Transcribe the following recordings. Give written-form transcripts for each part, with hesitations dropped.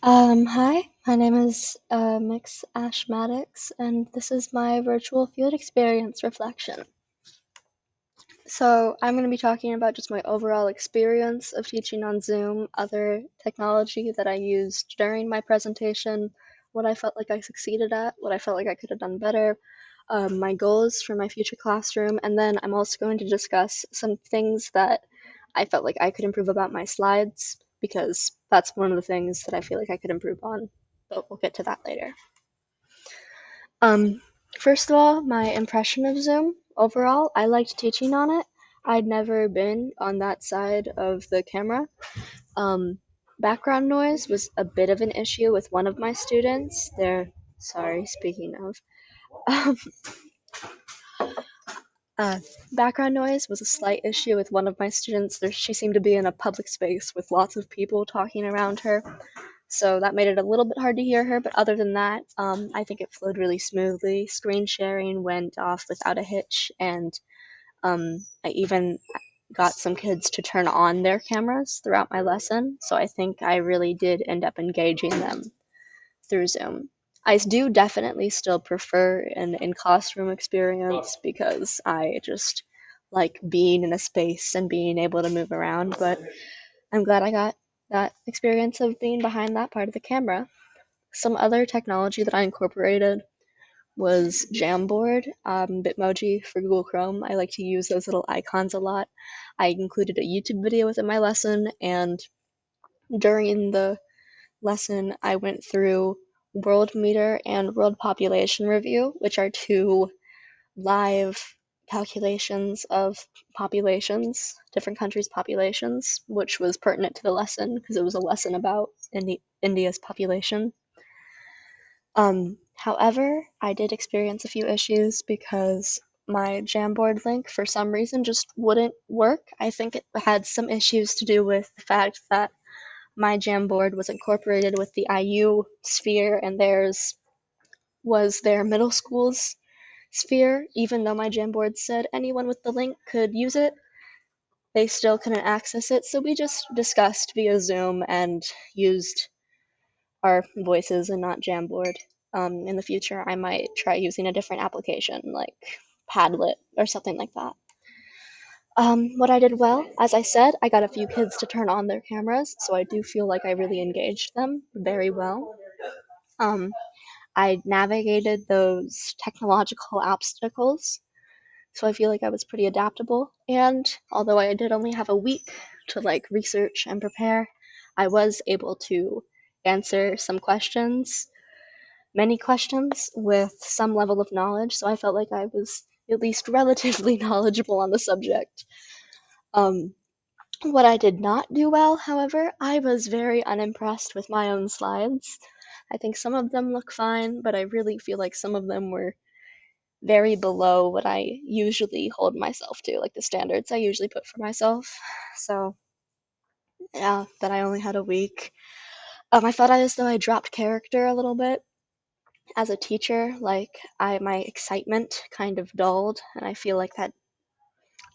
Hi, my name is Mix Ash Maddox, and this is my virtual field experience reflection. So, I'm going to be talking about just my overall experience of teaching on Zoom, other technology that I used during my presentation, what I felt like I succeeded at, what I felt like I could have done better, my goals for my future classroom, and then I'm also going to discuss some things that I felt like I could improve about my slides, because that's one of the things that I feel like I could improve on, but we'll get to that later. Um, First of all, my impression of Zoom overall, I liked teaching on it. I'd never been on that side of the camera. Um, Background noise was a bit of an issue with one of my students. Sorry, speaking of, um, uh, background noise was a slight issue with one of my students. She seemed to be in a public space with lots of people talking around her. So that made it a little bit hard to hear her, but other than that, I think it flowed really smoothly. Screen sharing went off without a hitch, and I even got some kids to turn on their cameras throughout my lesson, so I think I really did end up engaging them through Zoom. I do definitely still prefer an in-classroom experience because I just like being in a space and being able to move around, but I'm glad I got that experience of being behind that part of the camera. Some other technology that I incorporated was Jamboard, Bitmoji for Google Chrome. I like to use those little icons a lot. I included a YouTube video within my lesson, and during the lesson, I went through Worldmeter and World Population Review, which are two live calculations of populations, different countries' populations, which was pertinent to the lesson because it was a lesson about India's population. However, I did experience a few issues because my Jamboard link for some reason just wouldn't work. I think it had some issues to do with the fact that my Jamboard was incorporated with the IU sphere and theirs was their middle school's sphere. Even though my Jamboard said anyone with the link could use it, they still couldn't access it. So we just discussed via Zoom and used our voices and not Jamboard. In the future, I might try using a different application like Padlet or something like that. What I did well, as I said, I got a few kids to turn on their cameras, so I do feel like I really engaged them very well. Um, I navigated those technological obstacles, so I feel like I was pretty adaptable. And although I did only have a week to like research and prepare, I was able to answer some questions, many questions with some level of knowledge, so I felt like I was at least relatively knowledgeable on the subject. Um, what I did not do well, however, I was very unimpressed with my own slides. I think some of them look fine, but I really feel like some of them were very below what I usually hold myself to, like the standards I usually put for myself. So, yeah, that I only had a week. I felt as though I dropped character a little bit as a teacher. Like, my excitement kind of dulled, and I feel like that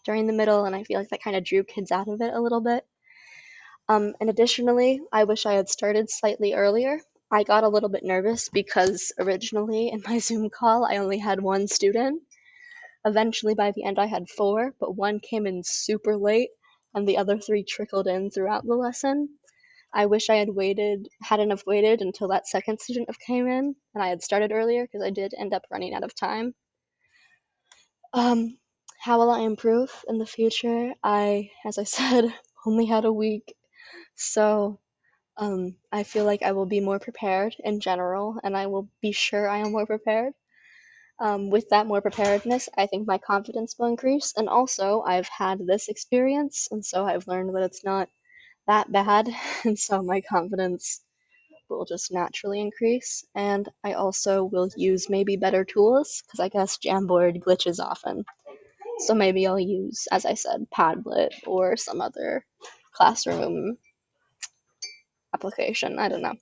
during the middle, and I feel like that kind of drew kids out of it a little bit. And additionally, I wish I had started slightly earlier. I got a little bit nervous because originally in my Zoom call, I only had one student. Eventually, by the end, I had four, but one came in super late, and the other three trickled in throughout the lesson. I wish I hadn't have waited until that second student came in, and I had started earlier because I did end up running out of time. Um, how will I improve in the future? As I said, only had a week, so I feel like I will be more prepared in general, and I will be sure I am more prepared. With that more preparedness, I think my confidence will increase. And also, I've had this experience, and so I've learned that it's not that bad, and so my confidence will just naturally increase. And I also will use maybe better tools, because I guess Jamboard glitches often. So maybe I'll use, as I said, Padlet or some other classroom application. I don't know.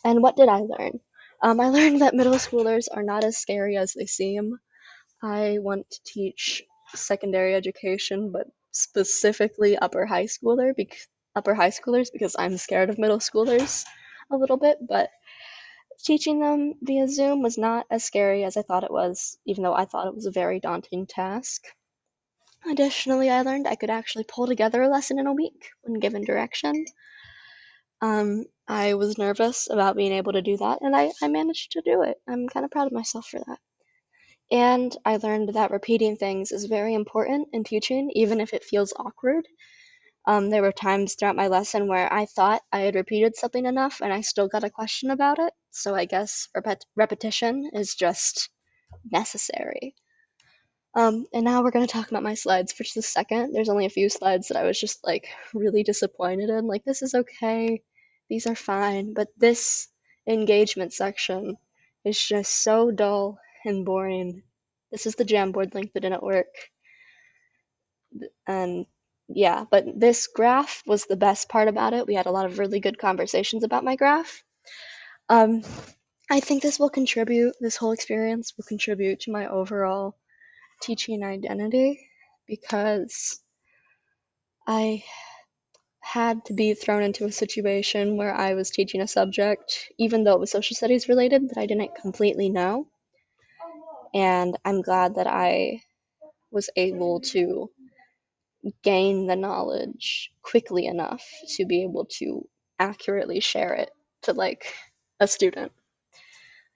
And what did I learn? I learned that middle schoolers are not as scary as they seem. I want to teach secondary education, but specifically upper high schoolers because I'm scared of middle schoolers. a little bit, but teaching them via Zoom was not as scary as I thought it was, even though I thought it was a very daunting task. Additionally, I learned I could actually pull together a lesson in a week when given direction. I was nervous about being able to do that, and I managed to do it. I'm kind of proud of myself for that. And I learned that repeating things is very important in teaching, even if it feels awkward. There were times throughout my lesson where I thought I had repeated something enough and I still got a question about it. So I guess repetition is just necessary. And now we're going to talk about my slides for just a second. There's only a few slides that I was just like really disappointed in. Like, this is okay, these are fine, but this engagement section is just so dull and boring. This is the Jamboard link that didn't work. And yeah, but this graph was the best part about it. We had a lot of really good conversations about my graph. Um, I think this whole experience will contribute to my overall teaching identity because I had to be thrown into a situation where I was teaching a subject, even though it was social studies related, that I didn't completely know. And I'm glad that I was able to gain the knowledge quickly enough to be able to accurately share it to like a student.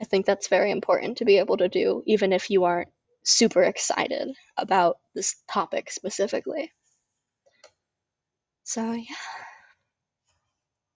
I think that's very important to be able to do, even if you aren't super excited about this topic specifically. So, yeah.